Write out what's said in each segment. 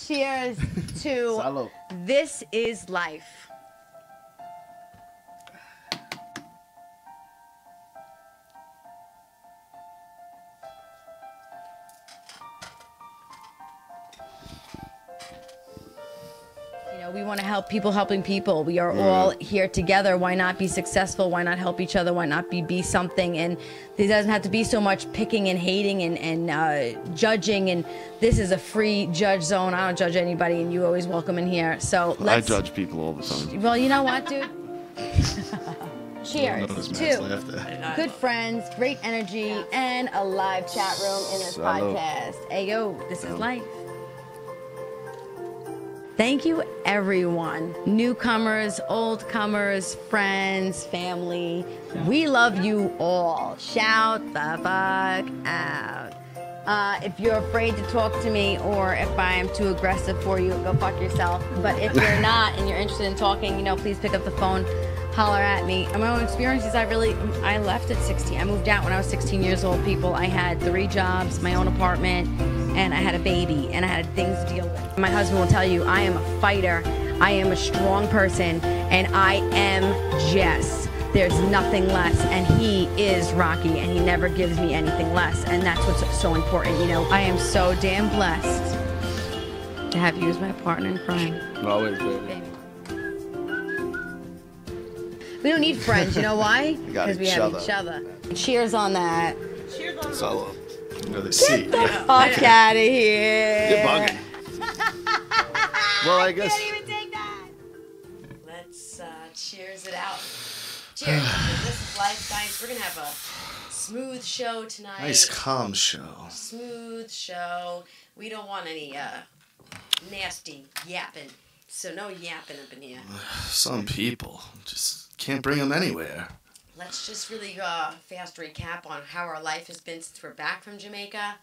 Cheers to Salud. This Is Life. You know, we want to help people helping people. We are all here together. Why not be successful? Why not help each other? Why not be something? And there doesn't have to be so much picking and hating and judging. And this is a free judge zone. I don't judge anybody, and you always welcome in here. So I judge people all the time. Well, you know what, dude? Cheers to good friends, great energy, and a live chat room in this podcast. Hey, yo, this is life. Thank you, everyone. Newcomers, old comers, friends, family. We love you all. Shout the fuck out. If you're afraid to talk to me or if I am too aggressive for you, go fuck yourself. But if you're not and you're interested in talking, you know, please pick up the phone, holler at me. And my own experiences, I left at 16. I moved out when I was 16 years old, people. I had 3 jobs, my own apartment, and I had a baby, and I had things to deal with. My husband will tell you, I am a fighter, I am a strong person, and I am Jess. There's nothing less, and he is Rocky, and he never gives me anything less, and that's what's so important, you know. I am so damn blessed to have you as my partner in crime. Always, baby. We don't need friends, you know why? Because we have each other. Cheers on that. Cheers on Salud. Get the fuck out of here. You're bugging. Well, I guess. I can't even take that. Let's cheers it out. Cheers. This is life, guys. We're going to have a smooth show tonight. Nice, calm show. Smooth show. We don't want any nasty yapping. So no yapping up in here. Some people just can't bring them anywhere. Let's just really fast recap on how our life has been since we're back from Jamaica.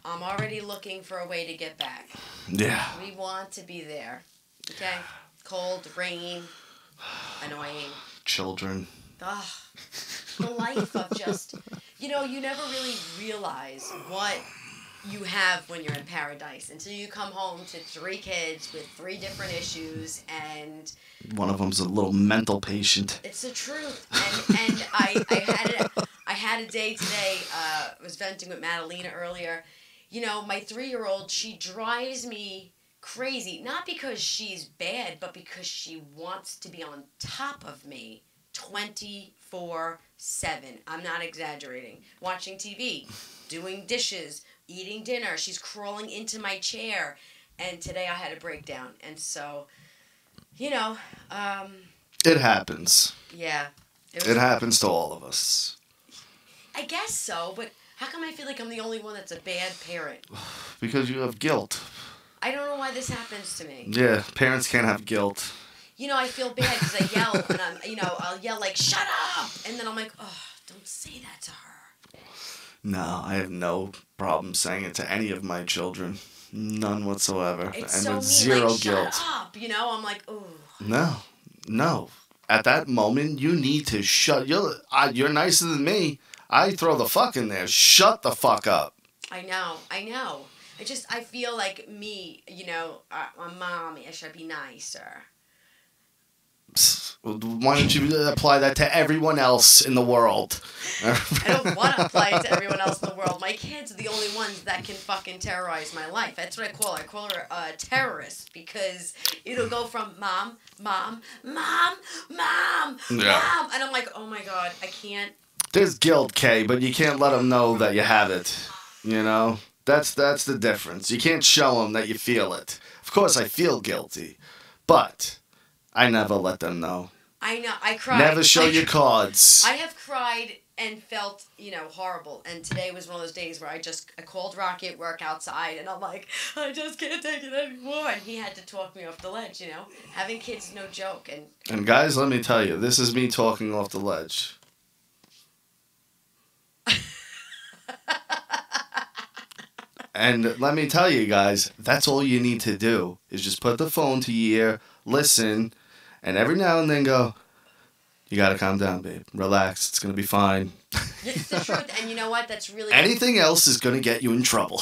I'm already looking for a way to get back. Yeah. We want to be there. Okay? Cold, rain, annoying. Children. Ugh. The life of just, you know, you never really realize what you have when you're in paradise until you come home to 3 kids with 3 different issues, and one of them's a little mental patient. it's the truth. And I had a day today. I was venting with Madalena earlier. You know, my 3-year-old, she drives me crazy, not because she's bad, but because she wants to be on top of me 24/7. I'm not exaggerating. Watching TV, doing dishes, eating dinner. She's crawling into my chair. And today I had a breakdown. And so, you know. It happens. Yeah. It happens to all of us. I guess so, but how come I feel like I'm the only one that's a bad parent? Because you have guilt. I don't know why this happens to me. Yeah, parents can't have guilt. You know, I feel bad because I yell, and I'll yell like, "Shut up!" And then I'm like, "Oh, don't say that to her." No, I have no problem saying it to any of my children. None whatsoever. It's and so with mean, zero like, guilt. shut up, you know? I'm like, ooh. No. At that moment, you need to shut. You're nicer than me. I throw the fuck in there. Shut the fuck up. I know. I feel like me, you know, my mom, I should be nicer. Why don't you apply that to everyone else in the world? I don't want to apply it to everyone else in the world. My kids are the only ones that can fucking terrorize my life. That's what I call her. I call her a terrorist because it'll go from mom, mom, mom, mom, mom. And I'm like, oh my God, I can't. There's guilt, Kay, but you can't let them know that you have it. You know? That's the difference. You can't show them that you feel it. Of course, I feel guilty, but I never let them know. I know. I cried. Never show your cards. I have cried and felt, you know, horrible. And today was one of those days where I called Rocky at work outside, and I'm like, I just can't take it anymore. And he had to talk me off the ledge, you know? Having kids is no joke. And guys, let me tell you, this is me talking off the ledge. And let me tell you guys, that's all you need to do is just put the phone to your ear, listen, and every now and then go, you gotta calm down, babe. Relax. It's gonna be fine. It's the truth, and you know what? That's really anything else is gonna get you in trouble.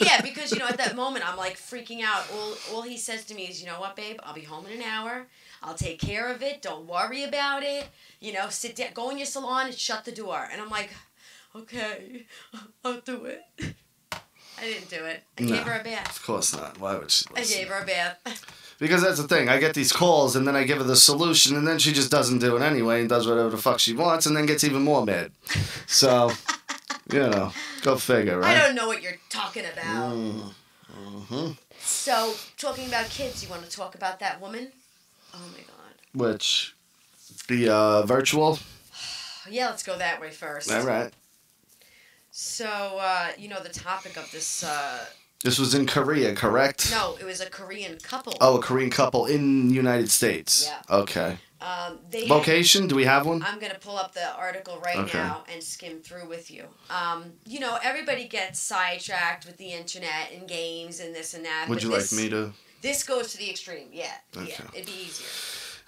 Yeah, because you know, at that moment, I'm like freaking out. All he says to me is, you know what, babe? I'll be home in an hour. I'll take care of it. Don't worry about it. You know, sit down, go in your salon, and shut the door. And I'm like, okay, I'll do it. I didn't do it. I gave her a bath. Of course not. Why would she listen? I gave her a bath. Because that's the thing. I get these calls, and then I give her the solution, and then she just doesn't do it anyway and does whatever the fuck she wants, and then gets even more mad. So, you know, go figure, right? I don't know what you're talking about. Mm-hmm. So, talking about kids, you want to talk about that woman? Oh, my God. Which? The virtual? Yeah, let's go that way first. All right. So, you know, the topic of this... This was in Korea, correct? No, it was a Korean couple. Oh, a Korean couple in the United States. Yeah. Okay. Location? Do we have one? I'm going to pull up the article right now and skim through with you. You know, everybody gets sidetracked with the internet and games and this and that. Would you like me to? This goes to the extreme, yeah. Okay. Yeah, it'd be easier.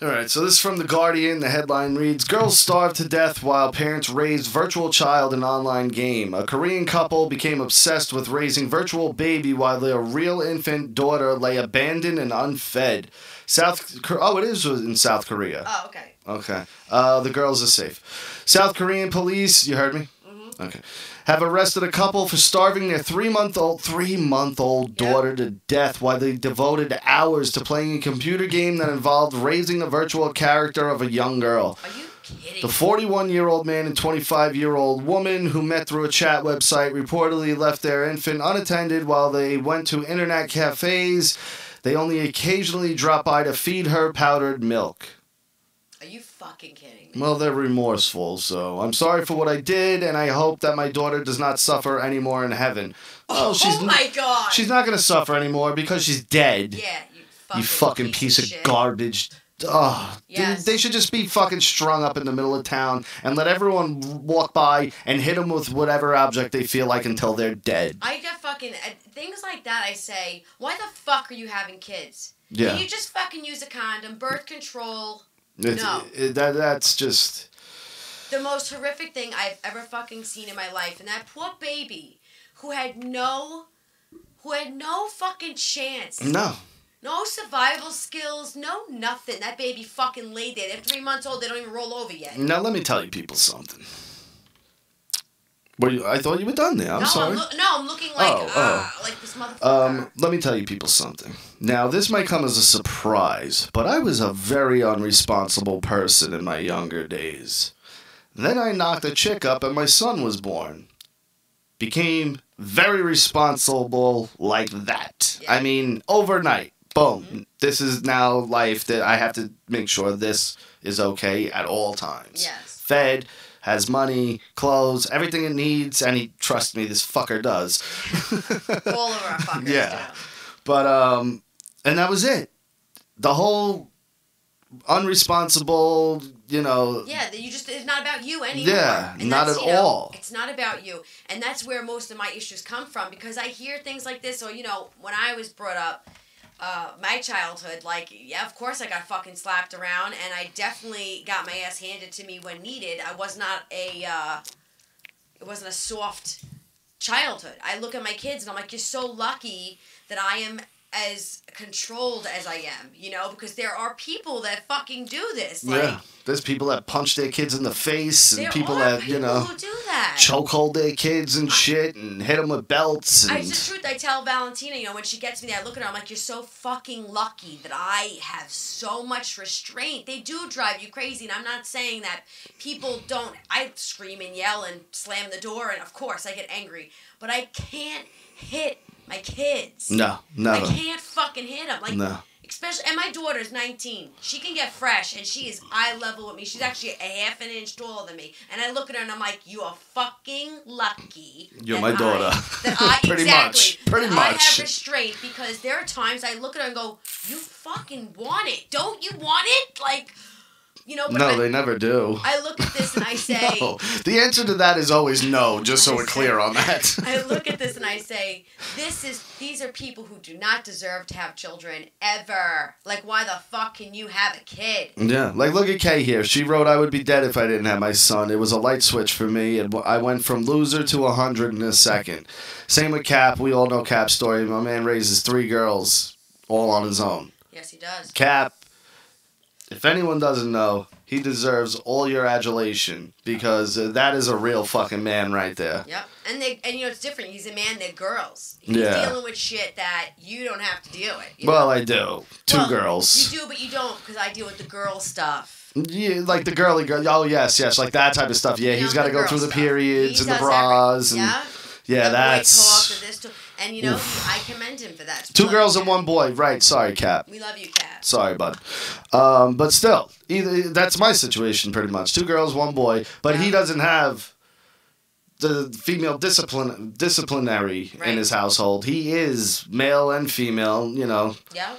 All right, so this is from The Guardian. The headline reads, Girls starve to death while parents raise virtual child in online game. A Korean couple became obsessed with raising virtual baby while their real infant daughter lay abandoned and unfed. It is in South Korea. Oh, okay. Okay. The girls are safe. South Korean police, you heard me? Mm-hmm. Okay. Have arrested a couple for starving their three-month-old daughter to death while they devoted hours to playing a computer game that involved raising a virtual character of a young girl. Are you kidding? The 41-year-old man and 25-year-old woman who met through a chat website reportedly left their infant unattended while they went to internet cafes. They only occasionally drop by to feed her powdered milk. Are you fucking kidding me? Well, they're remorseful, so I'm sorry for what I did, and I hope that my daughter does not suffer anymore in heaven. Oh my God! She's not going to suffer anymore because she's dead. Yeah, you fucking piece of garbage. Oh, yes. Dude, they should just be fucking strung up in the middle of town and let everyone walk by and hit them with whatever object they feel like until they're dead. I get fucking... things like that, I say, why the fuck are you having kids? Yeah. Can you just fucking use a condom, birth control... That's just... The most horrific thing I've ever fucking seen in my life. And that poor baby who had no fucking chance. No. No survival skills, no nothing. That baby fucking laid there. They're 3 months old, they don't even roll over yet. Now let me tell you people something. I thought you were done there. I'm sorry. I'm looking like this motherfucker. Let me tell you people something. Now, this might come as a surprise, but I was a very unresponsible person in my younger days. Then I knocked a chick up and my son was born. Became very responsible like that. Yeah. I mean, overnight. Boom. Mm-hmm. This is now life that I have to make sure this is okay at all times. Yes. Fed, has money, clothes, everything it needs, and trust me, this fucker does. All of our fuckers do. But, and that was it. The whole unresponsible, you know... Yeah, it's not about you anymore. Yeah, not at all. It's not about you. And that's where most of my issues come from, because I hear things like this, or, you know, when I was brought up, my childhood, like, yeah, of course I got fucking slapped around, and I definitely got my ass handed to me when needed. I was not it wasn't a soft childhood. I look at my kids and I'm like, you're so lucky that I am as controlled as I am, you know, because there are people that fucking do this. Like, yeah, there's people that punch their kids in the face, and people who do that. Chokehold their kids and shit, and hit them with belts. And... It's the truth. I tell Valentina, you know, when she gets me there, I look at her, I'm like, you're so fucking lucky that I have so much restraint. They do drive you crazy, and I'm not saying that people don't. I scream and yell and slam the door, and of course I get angry, but I can't hit my kids. No. I can't fucking hit them. Like, no. Especially, and my daughter's 19. She can get fresh, and she is eye level with me. She's actually a half an inch taller than me. And I look at her, and I'm like, you are fucking lucky. You're my daughter. Pretty much. I have restraint, because there are times I look at her and go, you fucking want it. Don't you want it? Like, No, they never do. I look at this and I say... No. The answer to that is always no, just so we're clear on that. I look at this and I say, these are people who do not deserve to have children ever. Like, why the fuck can you have a kid? Yeah, like look at Kay here. She wrote, I would be dead if I didn't have my son. It was a light switch for me, and I went from loser to 100 in a second. Same with Cap. We all know Cap's story. My man raises 3 girls all on his own. Yes, he does. Cap, if anyone doesn't know, he deserves all your adulation because that is a real fucking man right there. Yep. And it's different. He's a man, they're girls. He's dealing with shit that you don't have to deal with. Well, I do. 2 girls. You do, but you don't because I deal with the girl stuff. Yeah, like the girly girl. Oh, yes, like that type of stuff. Yeah, he's got to go through the periods and the bras. And, yeah, that's... Boy talk, and, I commend him for that. 2 girls and 1 boy. Right, sorry, Cap. We love you, Cap. Sorry, bud. But still, that's my situation pretty much. 2 girls, 1 boy. But he doesn't have the female disciplinary in his household. He is male and female, Yeah.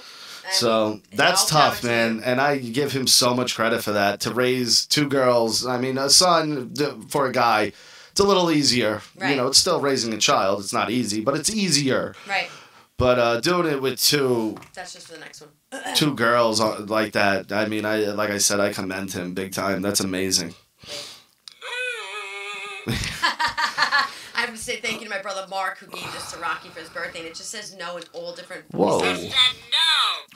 So that's tough, man. And I give him so much credit for that. To raise 2 girls, I mean, a son for a guy, it's a little easier. Right. It's still raising a child. It's not easy, but it's easier. Right. But doing it with 2... That's just for the next one. 2 girls like that, I mean, like I said, I commend him big time. That's amazing. I have to say thank you to my brother Mark who gave this to Rocky for his birthday, and it just says no in all different voices. Whoa.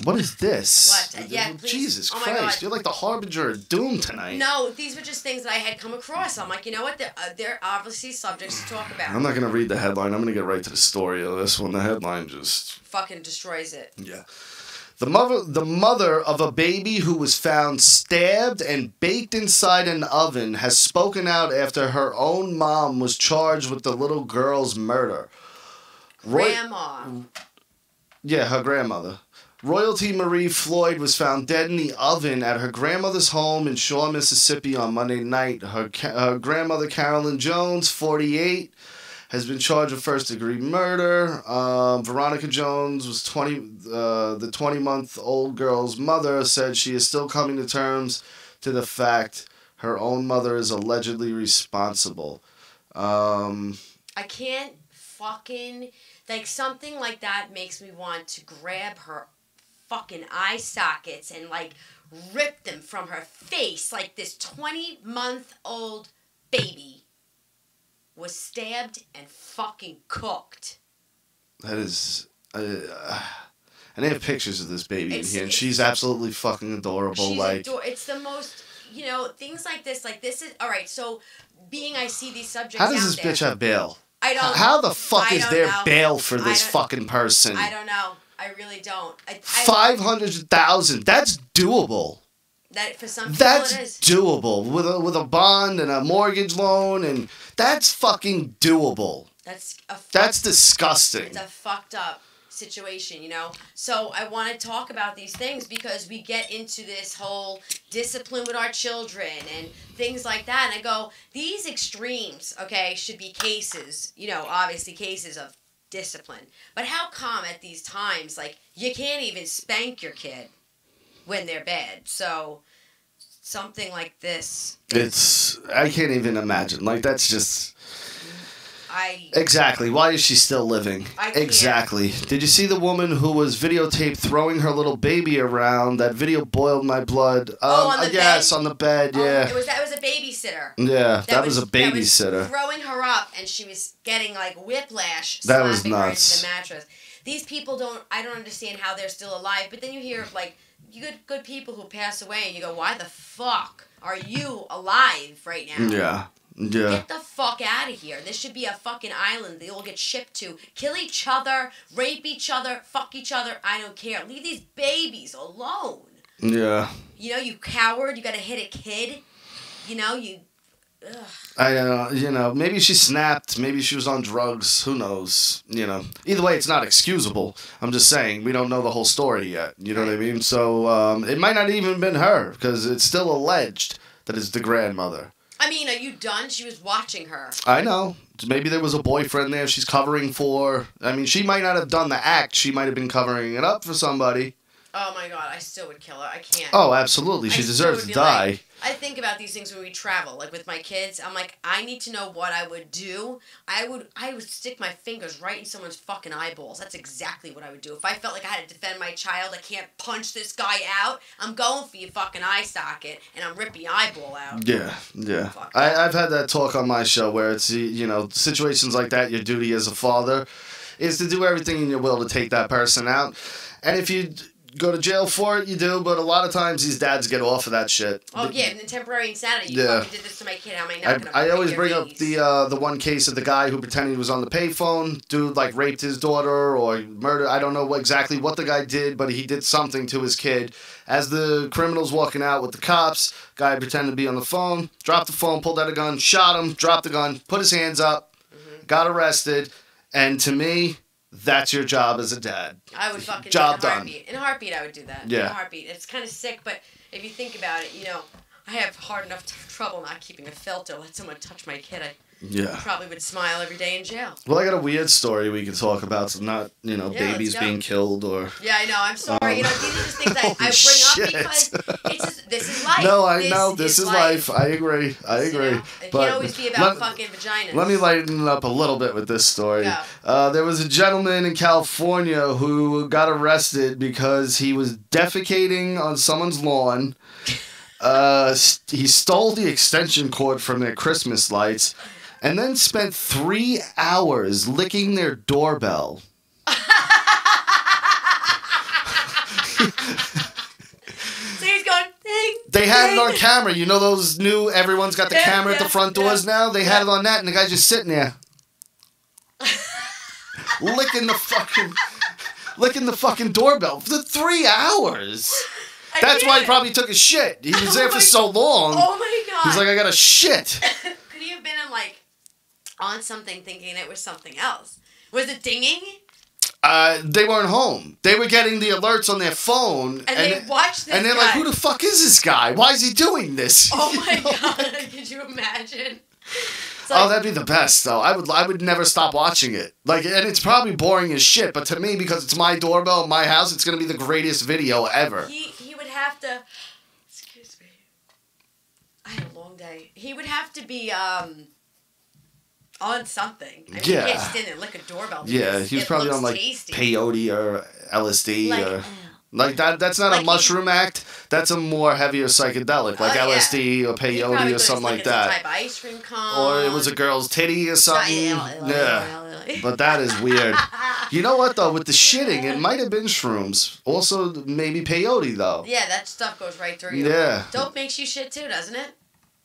What is this? What? Yeah, please. Jesus Christ, you're like the harbinger of doom tonight. No, these were just things that I had come across. I'm like, you know what? They're obviously subjects to talk about. I'm not going to read the headline. I'm going to get right to the story of this one. The headline just... fucking destroys it. Yeah. The mother of a baby who was found stabbed and baked inside an oven has spoken out after her own mom was charged with the little girl's murder. Grandma. Yeah, her grandmother. Royalty Marie Floyd was found dead in the oven at her grandmother's home in Shaw, Mississippi on Monday night. Her grandmother, Carolyn Jones, 48, has been charged with first-degree murder. Veronica Jones was 20. The 20-month-old girl's mother said she is still coming to terms to the fact her own mother is allegedly responsible. I can't fucking... Like, something like that makes me want to grab her fucking eye sockets and, like, rip them from her face. Like, this 20-month-old baby was stabbed and fucking cooked. That is... and they have pictures of this baby in here, and she's absolutely fucking adorable. It's the most... things like this is... Alright, so, I see these subjects How does this bitch have bail? I don't. How the fuck is there know. bail for this fucking person? I don't know. I really don't. 500,000. That's doable. That for some people that's it is. Doable with a bond and a mortgage loan, and that's fucking doable. That's disgusting. It's a fucked up situation, So I want to talk about these things because we get into this whole discipline with our children and things like that. And I go, these extremes, okay, should be cases, obviously cases of discipline. But how come at these times, like, you can't even spank your kid when they're bad? So something like this. I can't even imagine. Like, that's just... Exactly. Why is she still living? Exactly. Did you see the woman who was videotaped throwing her little baby around? That video boiled my blood. On the bed? On the bed, yeah. That was a babysitter. Yeah, that was a babysitter. That was throwing her up, and she was getting, like, whiplash. That was nuts. Her into the mattress. These people I don't understand how they're still alive, but then you hear, like, good people who pass away, and you go, why the fuck are you alive right now? Yeah. Yeah. Get the fuck out of here. This should be a fucking island they all get shipped to. Kill each other, rape each other, fuck each other. I don't care. Leave these babies alone. Yeah. You coward. You gotta hit a kid. Ugh. I maybe she snapped. Maybe she was on drugs. Who knows? Either way, it's not excusable. I'm just saying, we don't know the whole story yet. You know what I mean? So, it might not even been her, because it's still alleged that it's the grandmother. I mean, are you done? She was watching her. I know. Maybe there was a boyfriend there she's covering for. I mean, she might not have done the act. She might have been covering it up for somebody. Oh my God, I still would kill her. I can't. Oh, absolutely. She deserves to die. Like, I think about these things when we travel, like with my kids. I'm like, I need to know what I would do. I would stick my fingers right in someone's fucking eyeballs. That's exactly what I would do. If I felt like I had to defend my child, I can't punch this guy out. I'm going for your fucking eye socket, and I'm ripping your eyeball out. Yeah. I've had that talk on my show where it's, situations like that, your duty as a father is to do everything in your will to take that person out. And if you go to jail for it, you do, but a lot of times these dads get off of that shit. Oh, yeah, and the temporary insanity. You fucking did this to my kid. How am I not going to I always bring up the one case of the guy who pretended he was on the payphone. Dude, like, raped his daughter or murdered. I don't know exactly what the guy did, but he did something to his kid. As the criminal's walking out with the cops, guy pretended to be on the phone, dropped the phone, pulled out a gun, shot him, dropped the gun, put his hands up, got arrested, and to me, that's your job as a dad. I would fucking job do it in a done. Heartbeat. In a heartbeat, I would do that. Yeah. In a heartbeat. It's kind of sick, but if you think about it, I have hard enough trouble not keeping a filter. Let someone touch my kid. I probably would smile every day in jail. Well, I got a weird story we can talk about. So not, babies being killed or... Yeah, I know. I'm sorry. These are just things I bring up because this is life. No, I know. This is life. I agree. It can't always be about fucking vaginas. Let me lighten it up a little bit with this story. Yeah. There was a gentleman in California who got arrested because he was defecating on someone's lawn. He stole the extension cord from their Christmas lights and then spent 3 hours licking their doorbell. So he's going, ding, They had it on camera. You know those new, everyone's got the camera at the front doors now? They had it on that, and the guy's just sitting there. licking the fucking doorbell for 3 hours. That's why he probably took a shit. He was there for so long. Oh my God. He's like, I got a shit. Could he have been on something thinking it was something else? Was it dinging? They weren't home. They were getting the alerts on their phone. And they watched this And they're guy. like, who the fuck is this guy? Why is he doing this? Oh my God. Could you imagine? That'd be the best, though. I would never stop watching it. And it's probably boring as shit, but to me, because it's my doorbell, my house, it's going to be the greatest video ever. He would have to... Excuse me. I had a long day. He would have to be, on something. I mean, you can't just stand there and lick a doorbell. Yeah, he was probably on, tasty. peyote or LSD or... That's not a mushroom act. That's a more heavier psychedelic, LSD or peyote or something like that. Some type of ice cream cone. Or it was a girl's titty or something. Yeah. But that is weird. You know what, though? With the shitting, it might have been shrooms. Also, maybe peyote, though. Yeah, that stuff goes right through you. Yeah. Dope makes you shit, too, doesn't it?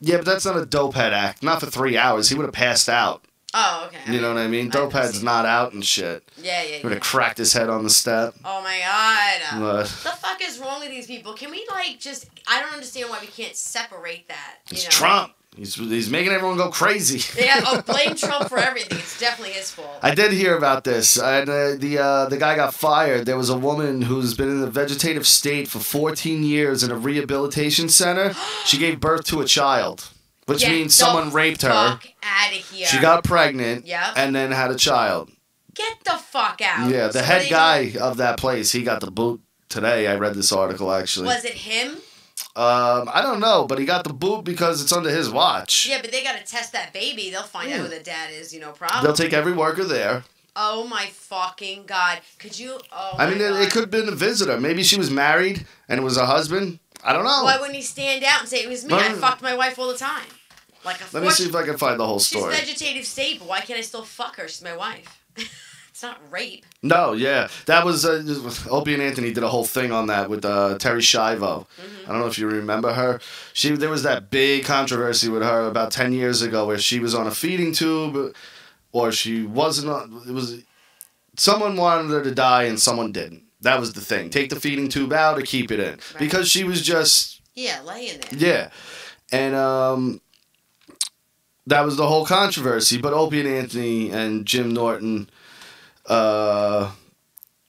Yeah, but that's not a dope head act. Not for 3 hours. He would have passed out. Oh, okay. You know what I mean? Dope head's not out and shit. Yeah. He would have cracked his head on the step. Oh my God. What? The fuck is wrong with these people? Can we just... I don't understand why we can't separate that. It's Trump. He's making everyone go crazy. Yeah, blame Trump for everything. It's definitely his fault. I did hear about this. And the guy got fired. There was a woman who's been in a vegetative state for 14 years in a rehabilitation center. She gave birth to a child. Which means someone raped her. Fuck out of here. She got pregnant. Yep. And then had a child. Get the fuck out. Yeah, the head guy of that place, he got the boot today. I read this article, actually. Was it him? I don't know, but he got the boot because it's under his watch. Yeah, but they got to test that baby. They'll find out who the dad is, no problem. They'll take every worker there. Oh my fucking God. Could you... Oh my I mean, God. it could have been a visitor. Maybe she was married and it was her husband. I don't know. Why wouldn't he stand out and say, it was me? I fucked my wife all the time. Let me see if I can find the whole story. She's vegetative state, but why can't I still fuck her? She's my wife. It's not rape. No, yeah. That was... Opie and Anthony did a whole thing on that with Terry Schiavo. I don't know if you remember her. There was that big controversy with her about 10 years ago where she was on a feeding tube or she wasn't on... It was... Someone wanted her to die and someone didn't. That was the thing. Take the feeding tube out or keep it in. Right. Because she was just... Yeah, laying there. Yeah. And... that was the whole controversy. But Opie and Anthony and Jim Norton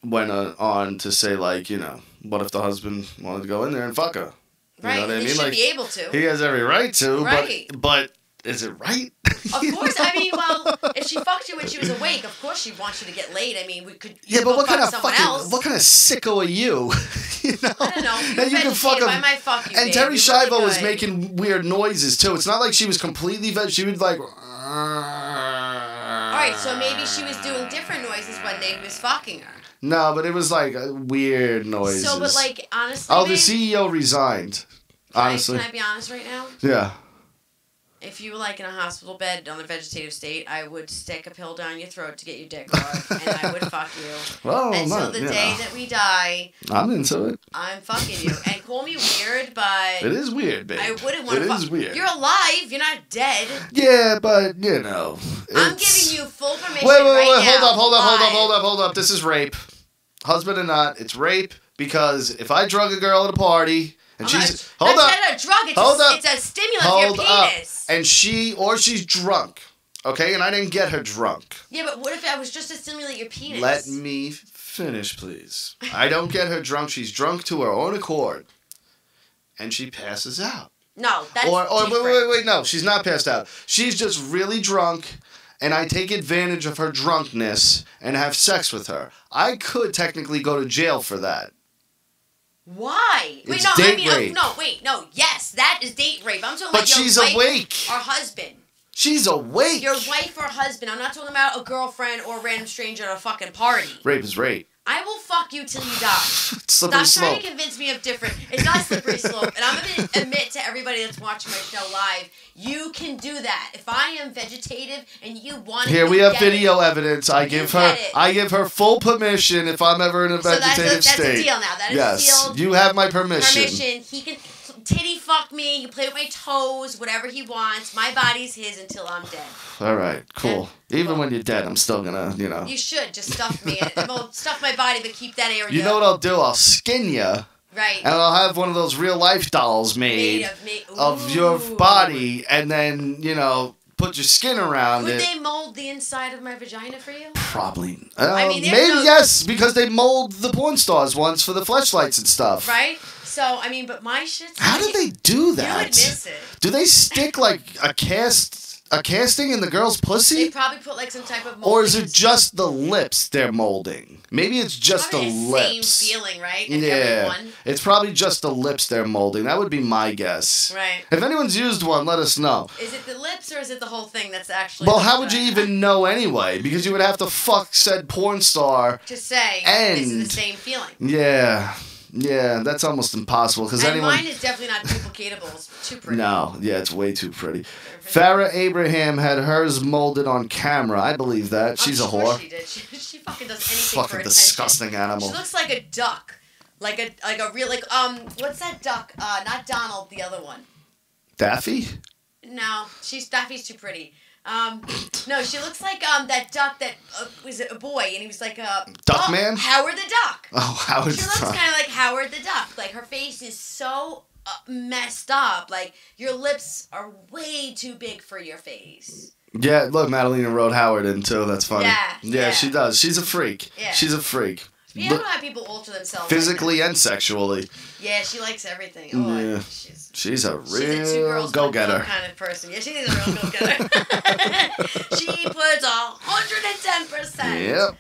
went on to say, what if the husband wanted to go in there and fuck her? You right, know what I mean? He should be able to. He has every right to, right. but is it right? Of course. I mean, well, if she fucked you when she was awake, of course she wants you to get laid. I mean, we could. Yeah, but what kind of what kind of sicko are you? You know? I don't know. That you can fuck him. I might fuck you. And babe. Terry You're Schiavo really was good. making weird noises too. It's not like she was completely veg. She would like. All right, so maybe she was doing different noises when Nate was fucking her. No, but it was like weird noises. So, but like honestly, oh, babe, the CEO resigned. Honestly, can I be honest right now? Yeah. If you were like in a hospital bed on a vegetative state, I would stick a pill down your throat to get your dick hard, and I would fuck you. Well, until the day that we die, I'm into it. I'm fucking you. And call me weird, but it is weird, babe. I wouldn't want to fuck. It is weird. You're alive. You're not dead. Yeah, but you know. I'm giving you full permission. Wait, now. Hold up. This is rape. Husband or not, it's rape because if I drug a girl at a party. And she's hold up. It's not a drug. It's a stimulant for your penis. And she's drunk, okay? And I didn't get her drunk. Yeah, but what if I was just to stimulate your penis? Let me finish, please. I don't get her drunk. She's drunk to her own accord, and she passes out. No, that's wait. No, she's not passed out. She's just really drunk, and I take advantage of her drunkenness and have sex with her. I could technically go to jail for that. Why? It's date rape. Yes, that is date rape. I'm talking but about your she's wife awake. or husband. She's awake. Your wife or husband. I'm not talking about a girlfriend or a random stranger at a fucking party. Rape is rape. I will fuck you till you die. Slippery Stop slope. trying to convince me of different. It's not a slippery slope. And I'm going to admit to everybody that's watching my show live, you can do that. If I am vegetative and you want it, here we have video evidence. I give her full permission if I'm ever in a vegetative state. That's a deal now. That is a deal. You have my permission. He can titty fuck me. He can play with my toes, whatever he wants. My body's his until I'm dead. All right, cool. Even when you're dead, I'm still gonna, you know. You should just stuff me. Well, stuff my body, but keep that area. You know what I'll do? I'll skin you. Right. And I'll have one of those real life dolls made of your body, and then put your skin around it. Would they mold the inside of my vagina for you? Probably. Maybe yes, because they mold the porn stars once for the fleshlights and stuff. Right. So but my shit's. How do they do that? You would miss it. Do they stick like a casting in the girl's pussy? They probably put like some type of molding. Or is it just the lips they're molding? Maybe it's just the lips. Same feeling, right? It's probably just the lips they're molding. That would be my guess. Right. If anyone's used one, let us know. Is it the lips or is it the whole thing that's actually? Well, how would you even know anyway? Because you would have to fuck said porn star to say this is the same feeling. Yeah, that's almost impossible because mine is definitely not duplicatable. It's too pretty. No, it's way too pretty. Farrah Abraham had hers molded on camera. I believe that. She's a whore. She did. She fucking does anything for attention. Disgusting animal. She looks like a duck, like a real what's that duck? Not Donald, the other one. Daffy? No, Daffy's too pretty. No, she looks like that duck that was a boy, and he was like a Duckman. Howard the Duck. Oh, Howard the Duck. She looks kind of like Howard the Duck. Like her face is so messed up. Like your lips are way too big for your face. Yeah, look, Madalena wrote Howard in too. That's funny. Yeah, she does. She's a freak. Yeah. She's a freak. You don't know how people alter themselves. Physically and sexually. Yeah, she likes everything. Oh, she's a real go-getter kind of person. Yeah, she's a real go-getter. She puts 110%. Yep.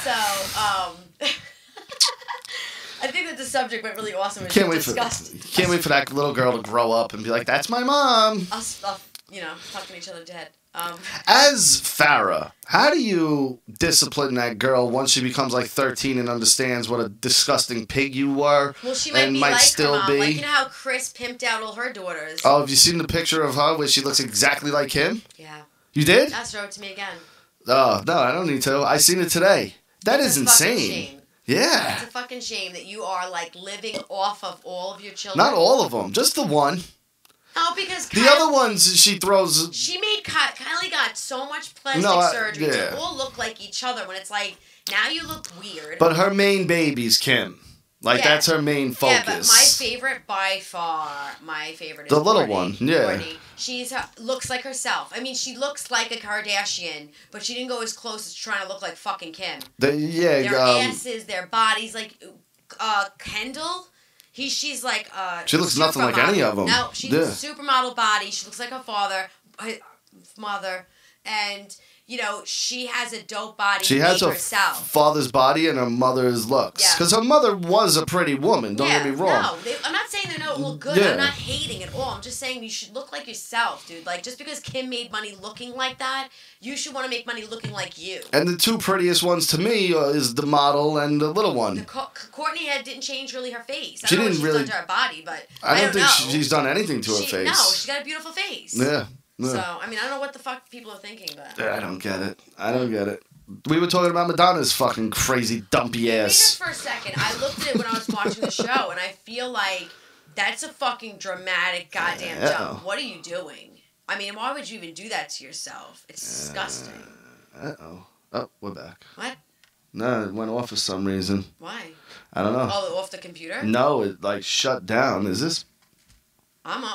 So, I think that the subject went really awesome. Can't wait for that little girl to grow up and be like, "That's my mom." Us, fucking each other dead. As Farrah, how do you discipline that girl once she becomes like 13 and understands what a disgusting pig you were? Well, she might be like still her mom. be. Like, you know how Chris pimped out all her daughters? Oh, have you seen the picture of her where she looks exactly like him? Yeah. You did? Show it to me again. Oh, no, I don't need to. I seen it today. That is insane. Shame. Yeah. It's a fucking shame that you are like living off of all of your children. Not all of them, just the one. No, because the other ones she throws. She made Kylie got so much plastic surgery to all look like each other. When it's like now you look weird. But her main baby's Kim. That's her main focus. Yeah, but my favorite by far, is the little Courtney. one. Yeah. Courtney. She's looks like herself. I mean, she looks like a Kardashian, but she didn't go as close as trying to look like fucking Kim. Their asses, their bodies, like Kendall. She's like she looks nothing like any of them. No, she's a supermodel body. She looks like her father. mother, and you know she has a dope body. She has a herself. father's body and her mother's looks. Because her mother was a pretty woman. Don't get me wrong. No, I'm not saying they don't look good. Yeah. I'm not hating at all. I'm just saying you should look like yourself, dude. Like just because Kim made money looking like that, you should want to make money looking like you. And the two prettiest ones to me is the model and the little one. Courtney didn't change really her face. She didn't really done to her body, but I don't think she's done anything to her face. No, she's got a beautiful face. Yeah. Yeah. So, I mean, I don't know what the fuck people are thinking, but... I don't get it. We were talking about Madonna's fucking crazy dumpy ass. Wait just for a second. I looked at it when I was watching the show, and I feel like that's a fucking dramatic goddamn jump. What are you doing? I mean, why would you even do that to yourself? It's disgusting. Oh, we're back. What? No, it went off for some reason. Why? I don't know. Oh, off the computer? No, it like shut down. Is this...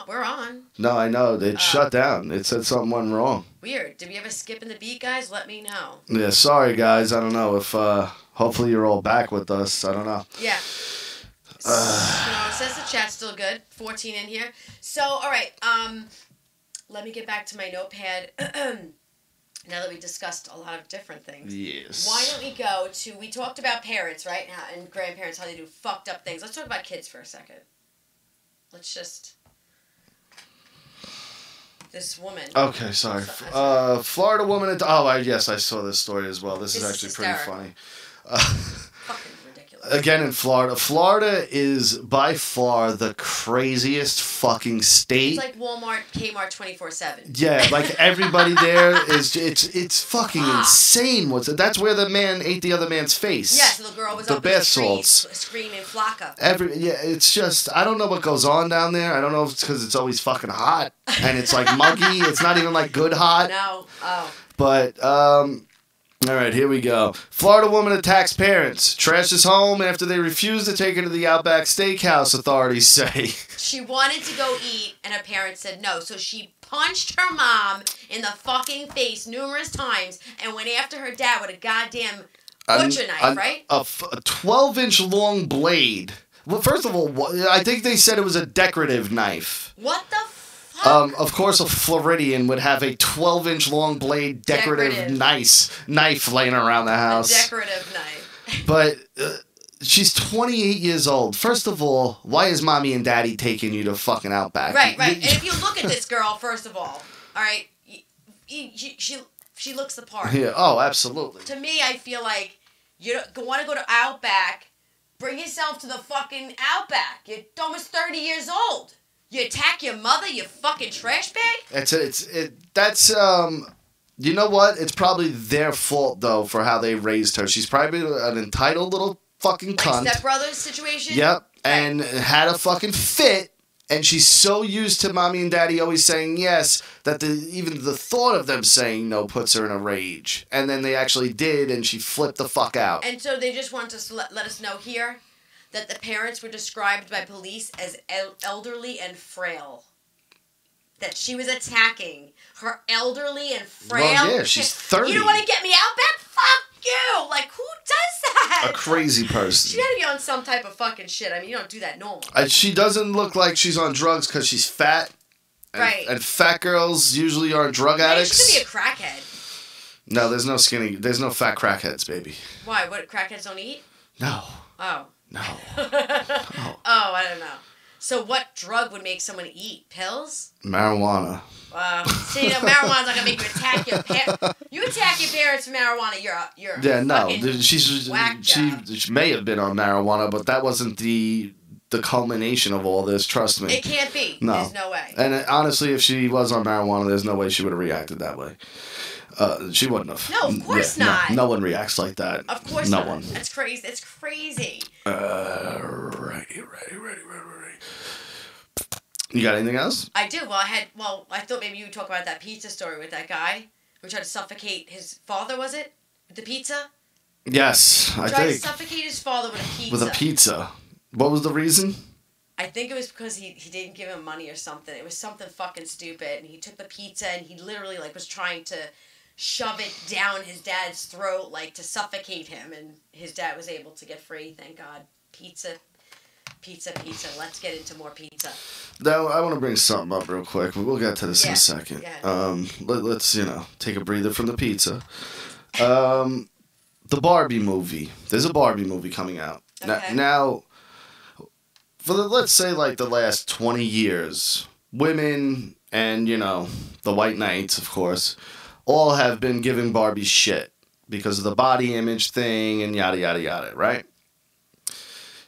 We're on. No, I know. It shut down. It said something went wrong. Weird. Did we have a skip in the beat, guys? Let me know. Yeah, sorry, guys. I don't know if... hopefully you're all back with us. I don't know. Yeah. So, it says the chat's still good. 14 in here. So, all right. Let me get back to my notepad. Now that we discussed a lot of different things. Yes. Why don't we go to... We talked about parents, right? And grandparents, how they do fucked up things. Let's talk about kids for a second. Let's just... This woman. Okay, sorry. Florida woman. Yes, I saw this story as well. This is actually pretty funny. Fucking ridiculous. Again in Florida. Florida is by far the craziest fucking state. It's like Walmart, Kmart 24/7. Yeah, like everybody there is. It's fucking insane. That's where the man ate the other man's face. Yeah, so the girl was the up bath in the salts. Screaming flocka. It's just I don't know what goes on down there. I don't know if it's because it's always fucking hot and it's like muggy. It's not even like good hot. No. Oh. But all right, here we go. Florida woman attacks parents, trashes home after they refuse to take her to the Outback Steakhouse, authorities say. She wanted to go eat, and her parents said no, so she punched her mom in the fucking face numerous times and went after her dad with a goddamn butcher knife, right? A 12-inch long blade. Well, first of all, I think they said it was a decorative knife. What the fuck? Of course, a Floridian would have a 12-inch long blade decorative knife laying around the house. A decorative knife. But she's 28 years old. First of all, why is mommy and daddy taking you to fucking Outback? Right. And if you look at this girl, first of all right, she looks the part. Yeah. Oh, absolutely. To me, I feel like you want to go to Outback, bring yourself to the fucking Outback. You're almost 30 years old. You attack your mother, you fucking trash bag? That's you know what? It's probably their fault though for how they raised her. She's probably an entitled little fucking cunt. Like stepbrother situation? Yep. And had a fucking fit, and she's so used to mommy and daddy always saying yes that even the thought of them saying no puts her in a rage. And then they actually did, and she flipped the fuck out. And so they just want to let us know here that the parents were described by police as elderly and frail. That she was attacking her elderly and frail. Well, yeah, she's 30. You don't want to get me out back? Fuck you! Like, who does that? A crazy person. She gotta be on some type of fucking shit. I mean, you don't do that normal. She doesn't look like she's on drugs because she's fat. Right. And fat girls usually aren't drug addicts. She could be a crackhead. No, there's no fat crackheads, baby. Why? What, crackheads don't eat? No. Oh. No. Oh, I don't know. So what drug would make someone eat? Pills? Marijuana. See, marijuana's not gonna make you attack your parents. You attack your parents for marijuana, you're yeah, no. She may have been on marijuana, but that wasn't the culmination of all this. Trust me. It can't be. No. There's no way. And honestly, if she was on marijuana, there's no way she would have reacted that way. She wouldn't have. No, of course not. No one reacts like that. Of course not. No one. That's crazy. It's crazy. Ready. You got anything else? I do. I thought maybe you would talk about that pizza story with that guy who tried to suffocate his father, was it? With the pizza? Yes, I think. Tried to suffocate his father with a pizza. With a pizza. What was the reason? I think it was because he didn't give him money or something. It was something fucking stupid. And he took the pizza and he literally was trying to shove it down his dad's throat to suffocate him. And his dad was able to get free, thank God. Pizza. Pizza, pizza. Let's get into more pizza. Now, I want to bring something up real quick. We'll get to this in a second. Yeah. Let's, take a breather from the pizza. The Barbie movie. There's a Barbie movie coming out. Okay. Now, for let's say like the last 20 years, women and, the white knights, of course, all have been giving Barbie shit because of the body image thing and yada, yada, yada, right?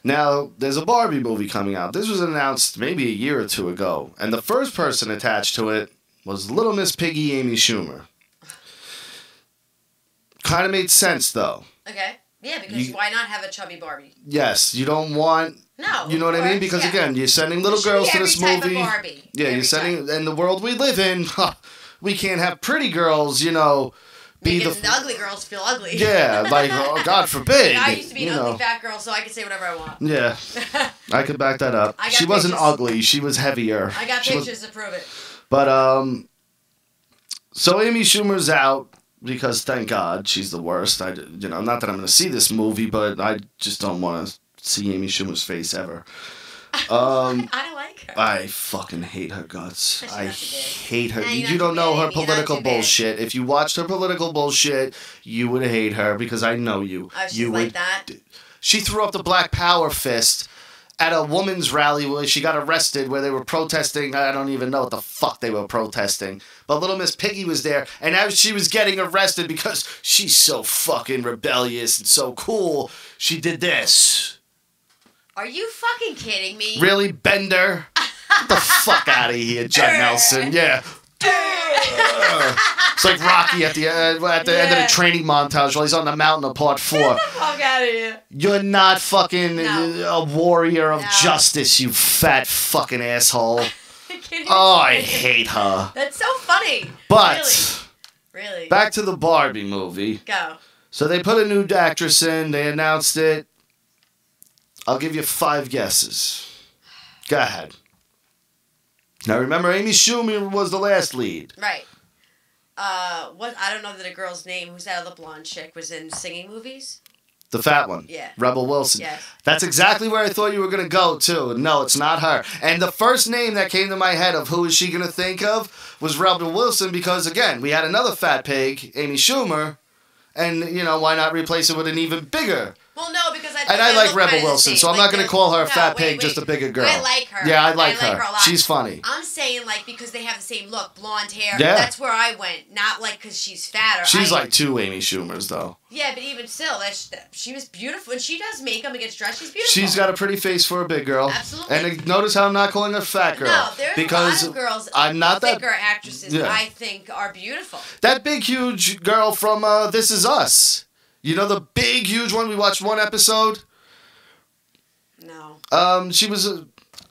Now, there's a Barbie movie coming out. This was announced maybe a year or two ago, and the first person attached to it was Little Miss Piggy Amy Schumer. Kind of made sense, though. Okay. Yeah, because why not have a chubby Barbie? Yes, you don't want... No. You know what I mean? Because, again, you're sending little girls to this movie. Type of Barbie. Yeah, you're sending... In the world we live in, we can't have pretty girls, Making the ugly girls feel ugly. Yeah, like, God forbid. I used to be an ugly fat girl, so I can say whatever I want. Yeah. I could back that up. She wasn't ugly. She was hevier. I got pictures to prove it. But, so Amy Schumer's out because, thank God, she's the worst. Not that I'm going to see this movie, but I just don't want to see Amy Schumer's face ever. I like her. I fucking hate her guts. I hate her. Nah, you don't know her political bullshit. If you watched her political bullshit, you would hate her because I know you. Oh, she's you like would, that? She threw up the Black Power fist at a woman's rally where she got arrested, where they were protesting. I don't even know what the fuck they were protesting. But Little Miss Piggy was there, and as she was getting arrested because she's so fucking rebellious and so cool, she did this. Are you fucking kidding me? Really, Bender? Get the fuck out of here, Judd Nelson. Yeah. It's like Rocky at the end of the training montage while he's on the mountain of part 4. Get the fuck out of here. You're not fucking a warrior of justice, you fat fucking asshole. Oh, I hate her. That's so funny. But, really? Back to the Barbie movie. Go. So they put a new actress in. They announced it. I'll give you 5 guesses. Go ahead. Now remember, Amy Schumer was the last lead. Right. What? I don't know the girl's name. Who's that other blonde chick? Was in singing movies. The fat one. Yeah. Rebel Wilson. Yes. That's exactly where I thought you were going to go, too. No, it's not her. And the first name that came to my head of who is she going to think of was Rebel Wilson because, again, we had another fat pig, Amy Schumer, and, why not replace it with an even bigger... Well, no, because I like Rebel Wilson, so I'm not going to call her a fat pig, just a bigger girl. I like her. Yeah, I like her. her a lot. She's funny. I'm saying, because they have the same look, blonde hair. Yeah. That's where I went. Not, because she's fat. She's like 2 Amy Schumers, though. Yeah, but even still, she was beautiful. When she does makeup and gets dressed, she's beautiful. She's got a pretty face for a big girl. Absolutely. And notice how I'm not calling her fat girl. No, there's a lot of girls, I'm not thicker actresses that I think are beautiful. That big, huge girl from This Is Us. You know the big, huge one? We watched one episode. No. She was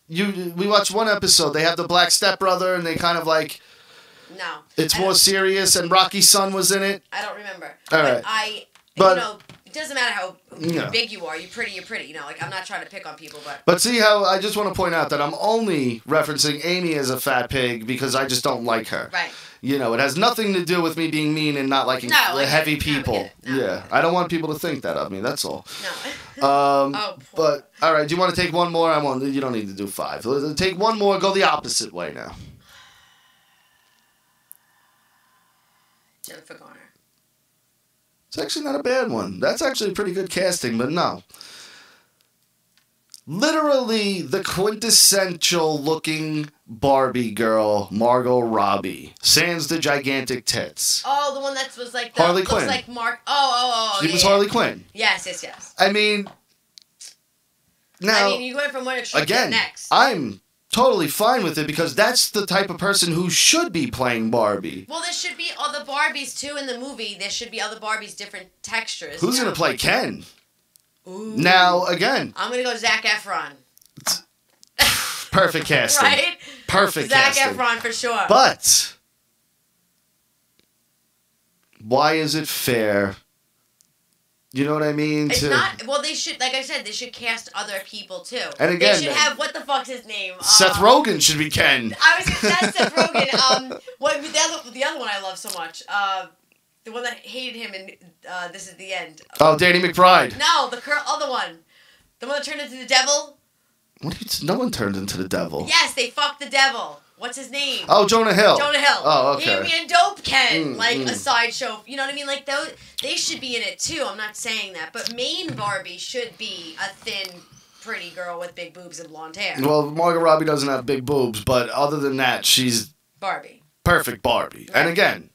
we watched one episode. They have the black stepbrother, and they kind of like. No. It's more serious, and Rocky's son was in it. I don't remember. All right. But it doesn't matter how big you are. You're pretty. I'm not trying to pick on people, but. But see how I just want to point out that I'm only referencing Amy as a fat pig because I just don't like her. Right. It has nothing to do with me being mean and not liking heavy people. I don't want people to think that of me. That's all. No. But all right, do you want to take one more? You don't need to do 5. Take one more. Go the opposite way now. Jennifer Garner. It's actually not a bad one. That's actually pretty good casting, but no. Literally the quintessential looking Barbie girl, Margot Robbie. Sans the gigantic tits. Oh, the one that was like Harley Quinn. Like Mark. She was Harley Quinn. Yes. I mean, now you went from one extreme to the next. I'm totally fine with it because that's the type of person who should be playing Barbie. Well, there should be other Barbies too in the movie. There should be other Barbies, different textures. Who's gonna play Ken? Ooh. Now, again. I'm going to go Zac Efron. Perfect casting. Right? Perfect casting. Zac Efron for sure. But, why is it fair? You know what I mean? It's not, well, they should, like I said, they should cast other people too. And again, they should have, what the fuck's his name? Seth Rogen should be Ken. I was going to say Seth Rogen. The other one I love so much. The one that hated him in This Is the End. Oh, Danny McBride. No, the other one. The one that turned into the devil. No one turned into the devil. Yes, they fucked the devil. What's his name? Oh, Jonah Hill. Jonah Hill. Oh, okay. Him and Dope Ken, a sideshow. You know what I mean? Like they should be in it too. I'm not saying that, but main Barbie should be a thin, pretty girl with big boobs and blonde hair. Well, Margot Robbie doesn't have big boobs, but other than that, she's Barbie. Perfect Barbie. Right. And again,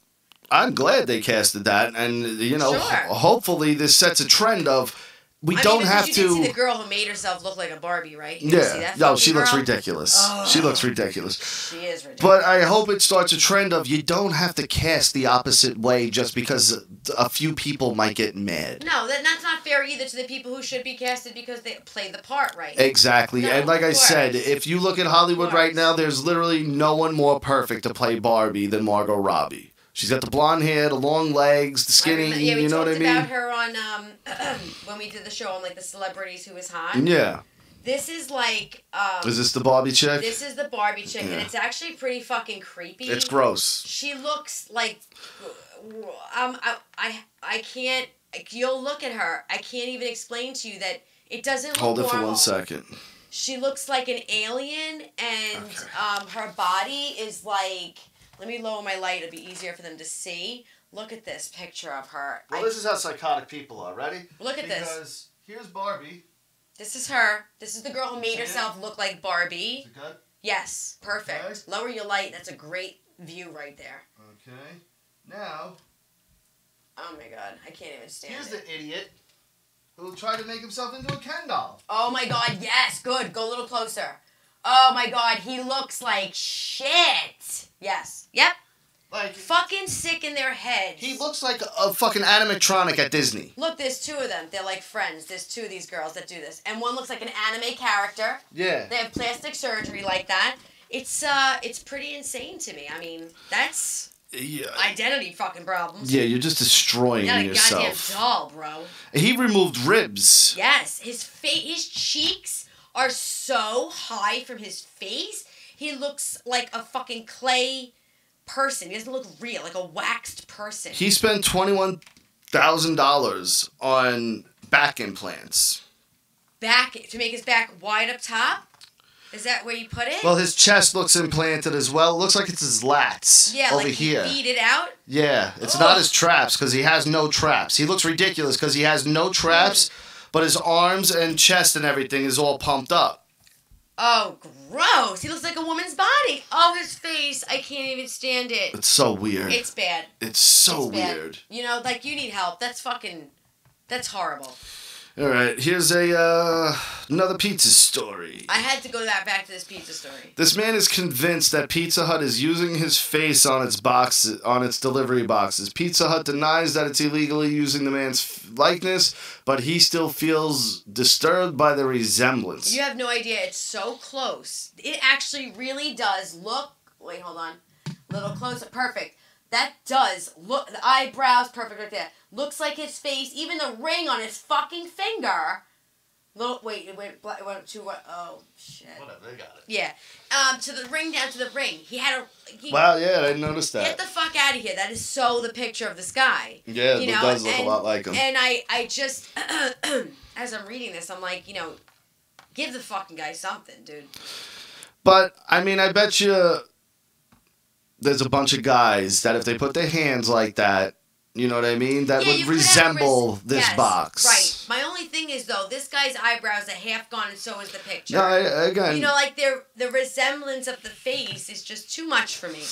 I'm glad they casted that, and hopefully this sets a trend of. We don't have to. You did see the girl who made herself look like a Barbie, right? You see that she looks ridiculous. Oh. She looks ridiculous. She is ridiculous. But I hope it starts a trend of you don't have to cast the opposite way just because a few people might get mad. No, that's not fair either to the people who should be casted because they played the part right. Exactly. No, and like I said, if you look at Hollywood right now, there's literally no one more perfect to play Barbie than Margot Robbie. She's got the blonde hair, the long legs, the skinny, you know what I mean? We talked about her on, when we did the show on, the celebrities who was hot. Yeah. This is is this the Barbie chick? This is the Barbie chick, and it's actually pretty fucking creepy. It's gross. She looks like, I can't, you'll look at her, I can't even explain to you that it doesn't look normal. Hold it for 1 second. She looks like an alien, and her body is like... Let me lower my light. It'll be easier for them to see. Look at this picture of her. Well, this is how psychotic people are. Ready? Look at this. Because here's Barbie. This is her. This is the girl who made herself look like Barbie. Is it good? Yes. Perfect. Okay. Lower your light. That's a great view right there. Okay. Now. Oh, my God. I can't even stand it. Here's the idiot who tried to make himself into a Ken doll. Oh, my God. Yes. Good. Go a little closer. Oh, my God. He looks like shit. Yes. Yep. Fucking sick in their heads. He looks like a fucking animatronic at Disney. Look, there's two of them. They're like friends. There's two of these girls that do this. And one looks like an anime character. Yeah. They have plastic surgery like that. It's pretty insane to me. I mean, that's identity fucking problems. Yeah, you're just destroying yourself. Goddamn doll, bro. He removed ribs. Yes. His cheeks are so high from his face. He looks like a fucking clay person. He doesn't look real, like a waxed person. He spent $21,000 on back implants. To make his back wide up top? Is that where you put it? Well, his chest looks implanted as well. It looks like it's his lats over here. He beat it out? Yeah, it's not his traps because he has no traps. He looks ridiculous because he has no traps, but his arms and chest and everything is all pumped up. Oh, gross. He looks like a woman's body. Oh, his face. I can't even stand it. It's so weird. It's bad. It's so weird. You know, you need help. That's horrible. All right, here's another pizza story. I had to go back to this pizza story. This man is convinced that Pizza Hut is using his face on its delivery boxes. Pizza Hut denies that it's illegally using the man's likeness, but he still feels disturbed by the resemblance. You have no idea. It's so close. It actually really does look... Wait, hold on. A little closer. Perfect. That does look... The eyebrows, perfect right there. Looks like his face. Even the ring on his fucking finger. Wait, it went to what? Oh, shit. Whatever, they got it. Yeah. To the ring, down to the ring. He had a... Wow, yeah, I didn't notice that. Get the fuck out of here. That is so the picture of this guy. Yeah, it does look a lot like him. And I just... as I'm reading this, I'm like, give the fucking guy something, dude. But, I mean, I bet you... There's a bunch of guys that if they put their hands like that, you know what I mean? That would resemble this box. Right. My only thing is, though, this guy's eyebrows are half gone and so is the picture. No, again... the resemblance of the face is just too much for me.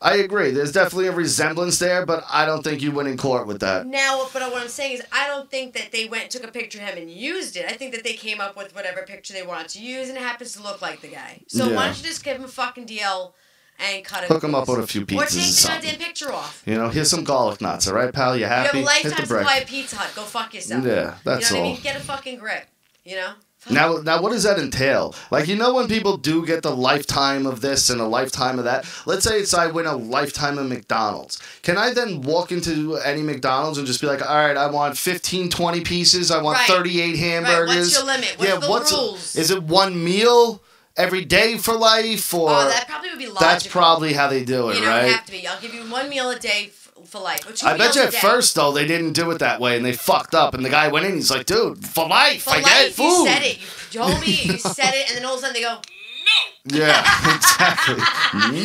I agree. There's definitely a resemblance there, but I don't think you win in court with that. Now, but what I'm saying is I don't think that they went and took a picture of him and used it. I think that they came up with whatever picture they wanted to use, and it happens to look like the guy. So why don't you just give him a fucking deal... And hook him up with a few pizzas. Or take the goddamn picture off. Here's some garlic knots, all right, pal? You happy? You have a lifetime supply of Pizza Hut. Go fuck yourself. Yeah, that's all. You know what I mean? Get a fucking grip, Now, what does that entail? When people do get the lifetime of this and a lifetime of that, let's say I win a lifetime of McDonald's. Can I then walk into any McDonald's and just be like, all right, I want 15, 20 pieces. I want 38 hamburgers. Right. What's your limit? What's the rules? Is it one meal? Every day for life, or that probably would be logical. That's probably how they do it, right? It have to be. I'll give you one meal a day for life. Or 2 I bet meals you a at day. first, though, they didn't do it that way, and they fucked up, and the guy went in, he's like, dude, for life, For I get life, food. you said it. You told me, you said it, and then all of a sudden they go, no. Yeah, exactly.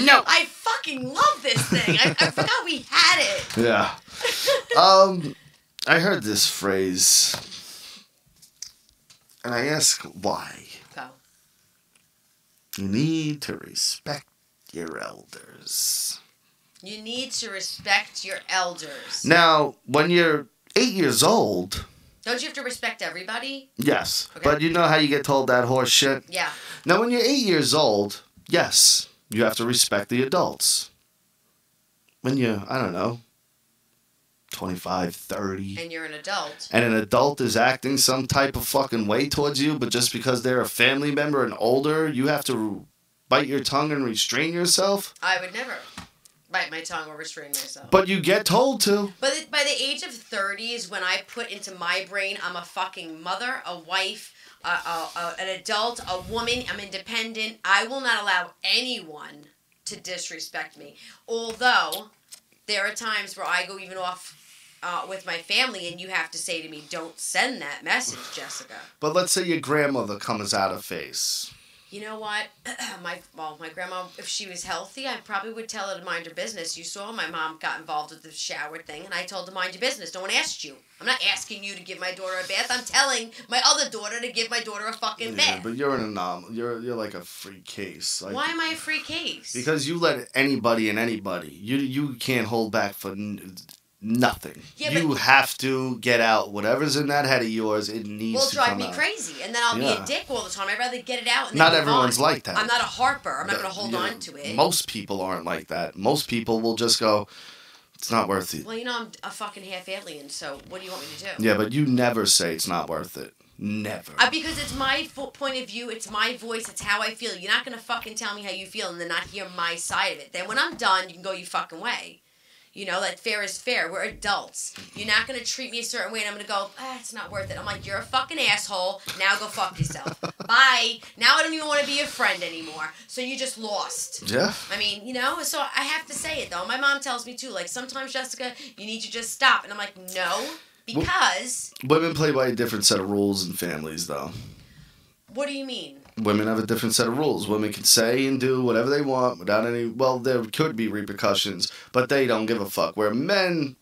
No. I fucking love this thing. I forgot we had it. Yeah. I heard this phrase, and I ask why. Go. You need to respect your elders. You need to respect your elders. Now, when you're 8 years old... Don't you have to respect everybody? Yes. Okay. But you know how you get told that horse shit? Yeah. Now, when you're 8 years old, yes, you have to respect the adults. When you're, I don't know, 25, 30... And you're an adult. And an adult is acting some type of fucking way towards you, but just because they're a family member and older, you have to bite your tongue and restrain yourself? I would never bite my tongue or restrain myself. But you get told to. But by the age of 30 is when I put into my brain I'm a fucking mother, a wife, an adult, a woman. I'm independent. I will not allow anyone to disrespect me. Although there are times where I go even off with my family and you have to say to me, don't send that message, Jessica. But let's say your grandmother comes out of face. You know what? My grandma, if she was healthy, I probably would tell her to mind her business. You saw my mom got involved with the shower thing, and I told her mind your business. No one asked you. I'm not asking you to give my daughter a bath. I'm telling my other daughter to give my daughter a fucking bath. But you're an anomaly. You're like a freak case. Like, why am I a free case? Because you let anybody and anybody. You can't hold back for nothing. Yeah, you have to get out whatever's in that head of yours. It needs to come out. Will drive me crazy, and then I'll be a dick all the time. I'd rather get it out and not then move everyone's on. like that. I'm not a harper. I'm not going to hold on to it. Most people aren't like that. Most people will just go, it's not worth it. Well, you know, I'm a fucking half alien, so what do you want me to do? Yeah, but you never say it's not worth it. Never. Because it's my point of view, it's my voice, it's how I feel. You're not going to fucking tell me how you feel and then not hear my side of it. Then when I'm done, you can go your fucking way. You know, that fair is fair. We're adults. You're not going to treat me a certain way and I'm going to go, it's not worth it. I'm like, you're a fucking asshole. Now go fuck yourself. Bye. Now I don't even want to be your friend anymore. So you just lost. Yeah. I mean, you know, so I have to say it, though. My mom tells me, too, like, sometimes, Jessica, you need to just stop. And I'm like, no, because... Women play by a different set of rules in families, though. What do you mean? Women have a different set of rules. Women can say and do whatever they want without any... Well, there could be repercussions, but they don't give a fuck. Where men,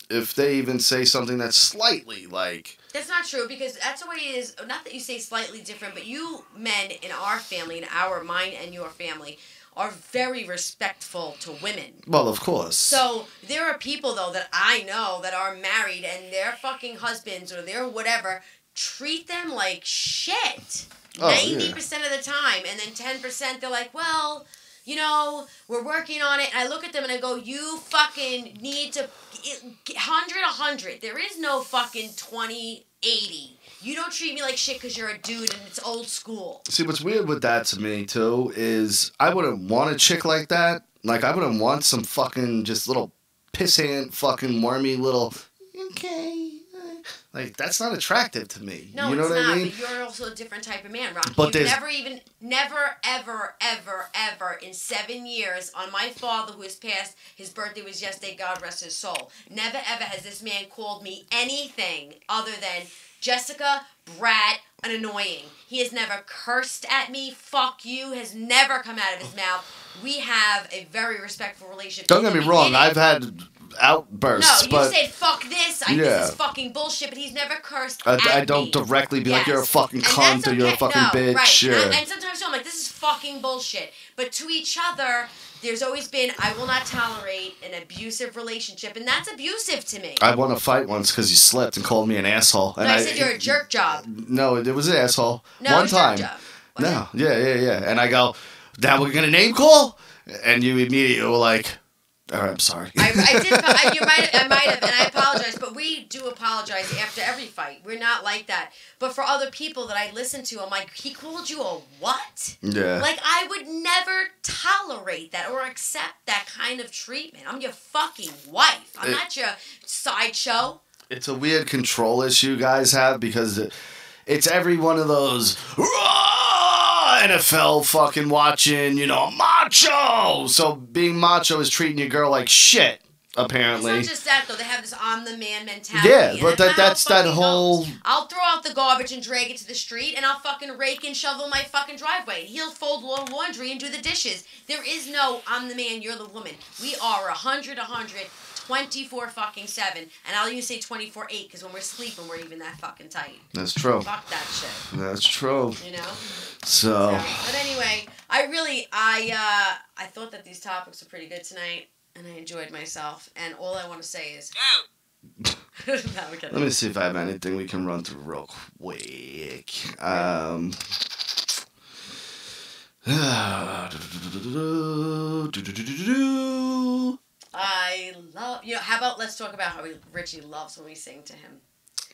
if they even say something that's slightly, like... That's not true, because that's the way it is. Not that you say slightly different, but you men in our family, mine and your family, are very respectful to women. Well, of course. So there are people, though, that I know that are married and their fucking husbands or their whatever treat them like shit. 90% of the time. And then 10% they're like, well, you know, we're working on it. And I look at them and I go, you fucking need to 100. There is no fucking 20-80. You don't treat me like shit because you're a dude and it's old school. See, what's weird with that to me, too, is I wouldn't want a chick like that. Like, I wouldn't want some fucking just little pissant, fucking wormy little, okay. Like, that's not attractive to me. No, you know it's what not, I mean? but you're also a different type of man, Rocky. But You've never, ever, in 7 years, on my father who has passed, his birthday was yesterday, God rest his soul. Never, ever has this man called me anything other than Jessica, brat, and annoying. He has never cursed at me. Fuck you has never come out of his mouth. We have a very respectful relationship. Don't get me wrong. I've had outbursts. No, you said fuck this. This is fucking bullshit. But he's never cursed. I don't directly be like you're a fucking cunt or you're a fucking bitch. Right. Sure. And sometimes I'm like, this is fucking bullshit. But to each other, there's always been, I will not tolerate an abusive relationship, and that's abusive to me. I won a fight once because you slipped and called me an asshole. And I said you're a jerk job. No, it was an asshole. No, one time. Jerk job. No, yeah. And I go, now we're gonna name call, and you immediately were like, all right, I'm sorry. I might have, and I apologize, but we do apologize after every fight. We're not like that. But for other people that I listen to, I'm like, he called you a what? Yeah. Like, I would never tolerate that or accept that kind of treatment. I'm your fucking wife. I'm not your sideshow. It's a weird control issue you guys have because it's every one of those NFL fucking watching, macho. So being macho is treating your girl like shit. apparently. It's not just that though. They have this I'm the man mentality. Yeah, and but that's that whole. I'll throw out the garbage and drag it to the street, and I'll fucking rake and shovel my fucking driveway. He'll fold laundry and do the dishes. There is no I'm the man, you're the woman. We are 100, 24 fucking 7, and I'll even say 24/8 because when we're sleeping, we're even that fucking tight. That's true. Fuck that shit. That's true. You know. So. But anyway, I thought that these topics were pretty good tonight. And I enjoyed myself. And all I want to say is... Let me see if I have anything we can run through real quick. I love... how about let's talk about how Richie loves when we sing to him.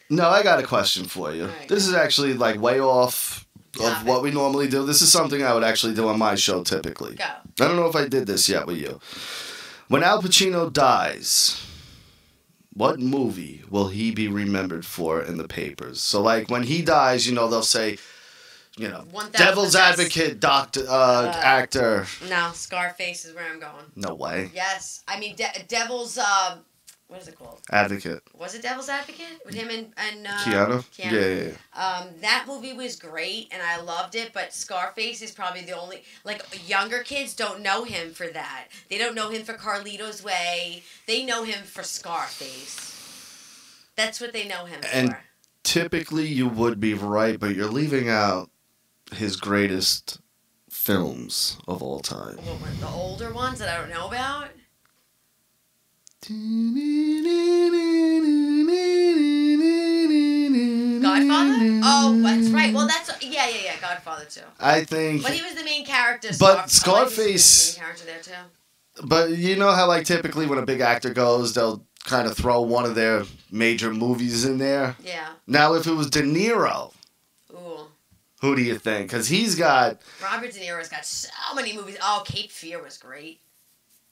No, I got a question for you. Right, this is actually like way off of what we normally do. This is something I would actually do on my show typically. Go. I don't know if I did this yet with you. When Al Pacino dies, what movie will he be remembered for in the papers? So, like, when he dies, they'll say, Devil's Advocate, actor. No, Scarface is where I'm going. No way. Yes. I mean, Devil's, what is it called? Advocate. Was it Devil's Advocate? With him and Keanu? Yeah. That movie was great, and I loved it, but Scarface is probably the only... Like, younger kids don't know him for that. They don't know him for Carlito's Way. They know him for Scarface. That's what they know him for. Typically, you would be right, but you're leaving out his greatest films of all time. What, the older ones that I don't know about? Godfather? Oh, that's right. Well, that's... Yeah, Godfather, too. I think... But he was the main character. But Scarface... The main character there, too. But you know how, like, typically when a big actor goes, they'll kind of throw one of their major movies in there? Yeah. Now, if it was De Niro... Ooh. Who do you think? Because he's got... Robert De Niro's got so many movies. Oh, Cape Fear was great.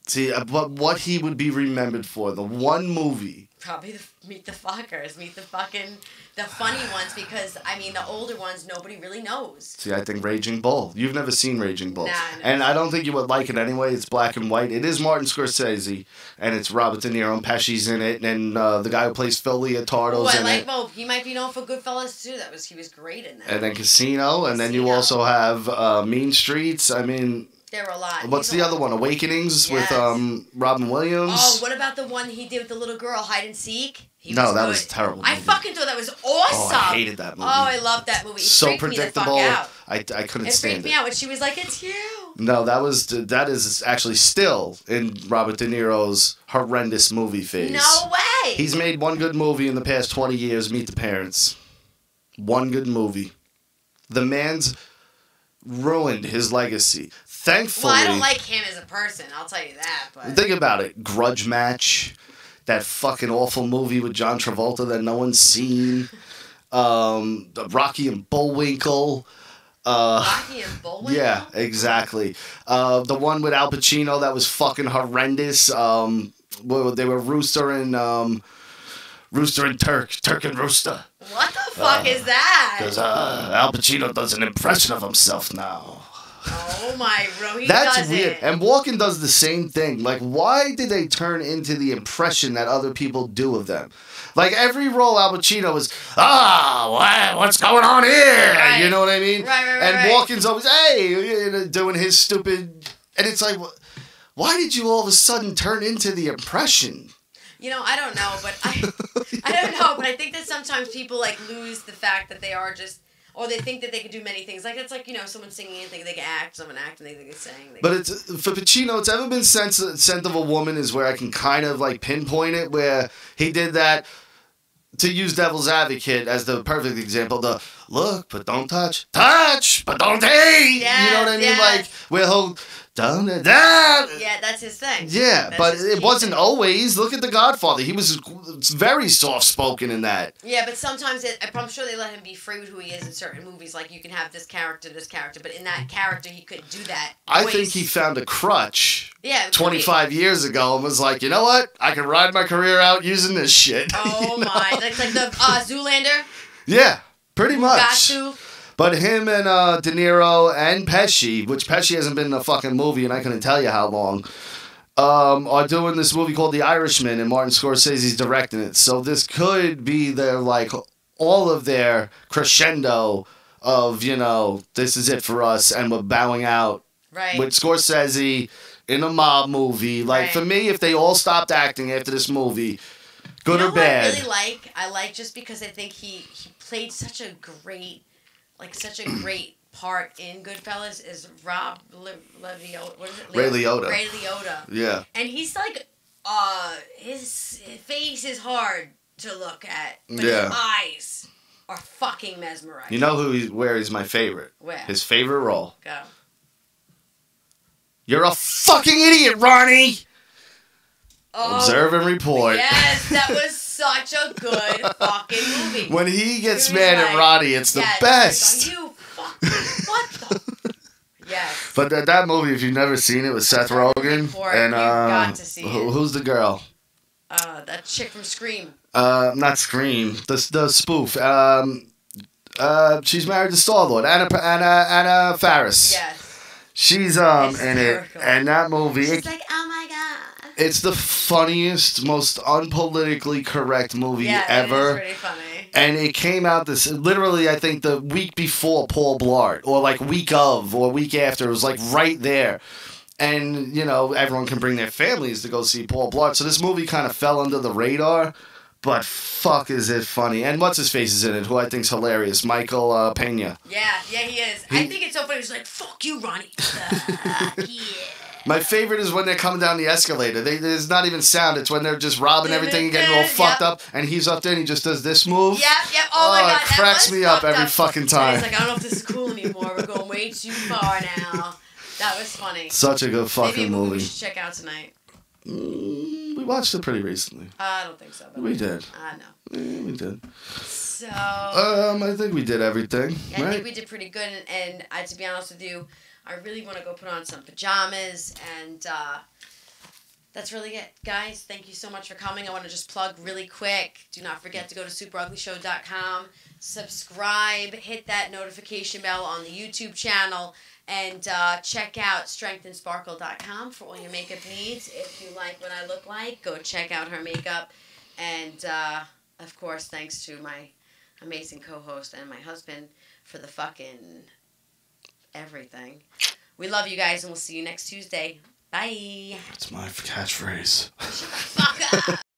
See, but what he would be remembered for, the one movie... Probably Meet the Fuckers. The funny ones, because, I mean, the older ones, nobody really knows. See, I think Raging Bull. You've never seen Raging Bull. Nah, and I don't think you would like it anyway. It's black and white. It is Martin Scorsese, and it's Robert De Niro, and Pesci's in it, and the guy who plays Phil Leotardo's in it. Well, he might be known for Goodfellas, too. He was great in that. And then Casino, and then you also have Mean Streets. I mean... There were a lot. What's the other one? Awakenings with Robin Williams. Oh, what about the one he did with the little girl, Hide and Seek? That was terrible. I fucking thought that was awesome. Oh, I hated that movie. Oh, I loved that movie. It so predictable. Me the fuck out. I couldn't it stand it. It freaked me out when she was like, "It's you." No, that is actually still in Robert De Niro's horrendous movie phase. No way. He's made one good movie in the past 20 years. Meet the Parents. One good movie. The man's ruined his legacy. Thankfully... Well, I don't like him as a person, I'll tell you that, but... Think about it. Grudge Match. That fucking awful movie with John Travolta that no one's seen. Rocky and Bullwinkle. Rocky and Bullwinkle? Yeah, exactly. The one with Al Pacino that was fucking horrendous. They were Rooster and Turk and Rooster. What the fuck is that? Because Al Pacino does an impression of himself now. Oh my, bro, That's weird. And Walken does the same thing. Like, why did they turn into the impression that other people do of them? Like, every role Al Pacino is, what's going on here? Right. You know what I mean? Right. And Walken's always, hey, doing his stupid... And it's like, why did you all of a sudden turn into the impression? I don't know, but I don't know, but I think that sometimes people, like, lose the fact that they are just... Or they think that they can do many things. Like, it's like, someone singing and think they can act, someone act and they think they can sing. But for Pacino, it's ever been Scent of a Woman is where I can kind of, like, pinpoint it, where he did that, to use Devil's Advocate as the perfect example, the look, but don't touch, but don't hate. Yes, you know what I mean? yes. Like, where he'll... Yeah, that's his thing. Yeah, That's but his it key wasn't thing. Always. Look at The Godfather. He was very soft-spoken in that. Yeah, but sometimes I'm sure they let him be free with who he is in certain movies. Like, you can have this character, but in that character, he couldn't do that. I think he found a crutch 25 maybe. years ago and was like, you know what? I can ride my career out using this shit. Oh, my. Like the Zoolander? Yeah, pretty much. Gatsu? But him and De Niro and Pesci, which Pesci hasn't been in a fucking movie, and I couldn't tell you how long. are doing this movie called The Irishman, and Martin Scorsese's directing it. So this could be their, like, all of their crescendo of, you know, this is it for us, and we're bowing out. Right. With Scorsese in a mob movie. Like, Right. for me, if they all stopped acting after this movie, good you know or bad. What I really like? I like just because I think he played such a great part in Goodfellas is Rob Leviosa. What is it? Ray Liotta. Ray Liotta. Yeah. And he's like, his face is hard to look at, but Yeah. his eyes are fucking mesmerizing. You know where he's my favorite? Where? His favorite role. Go. You're a fucking idiot, Ronnie! Oh, Observe and report. Yes, that was such a good fucking movie. When he gets He was mad like, at Ronnie, it's the yes, best. Like, you fucking, what the? Yes. But that movie, if you've never seen it, with Seth Rogen. Report, And you've got to see it. who's the girl? That chick from Scream. Not Scream. The spoof. She's married to Star-Lord. Anna Faris. Yes. She's in it, Hysterical. and that movie. She's like, oh my god. It's the funniest, most unpolitically correct movie Yeah, ever. it is pretty funny. And it came out literally, I think, the week before Paul Blart, or like week of, or week after. It was like right there. And, you know, everyone can bring their families to go see Paul Blart. So this movie kind of fell under the radar. But fuck is it funny. And what's-his-face is in it, who I think's hilarious. Michael Pena. Yeah, he is. I think it's so funny. He's like, fuck you, Ronnie. Fuck yeah. My favorite is when they're coming down the escalator. There's not even sound. It's when they're just robbing everything and getting all fucked up. And he's up there and he just does this move. Yep. Oh my god, it cracks that was me up fucked every fucking time. He's like, I don't know if this is cool anymore. We're going way too far now. That was funny. Such a good fucking Maybe a movie we movie. should check out tonight. We watched it pretty recently. I don't think so. But We did. I know. We did. So. I think we did everything. Yeah, I right? think we did pretty good, and to be honest with you, I really want to go put on some pajamas, and that's really it. Guys, thank you so much for coming. I want to just plug really quick. Do not forget to go to superuglyshow.com, subscribe, hit that notification bell on the YouTube channel, and check out strengthandsparkle.com for all your makeup needs. If you like what I look like, go check out her makeup. And, of course, thanks to my amazing co-host and my husband for the fucking everything. We love you guys, and we'll see you next Tuesday. Bye. That's my catchphrase. Shut the fuck up.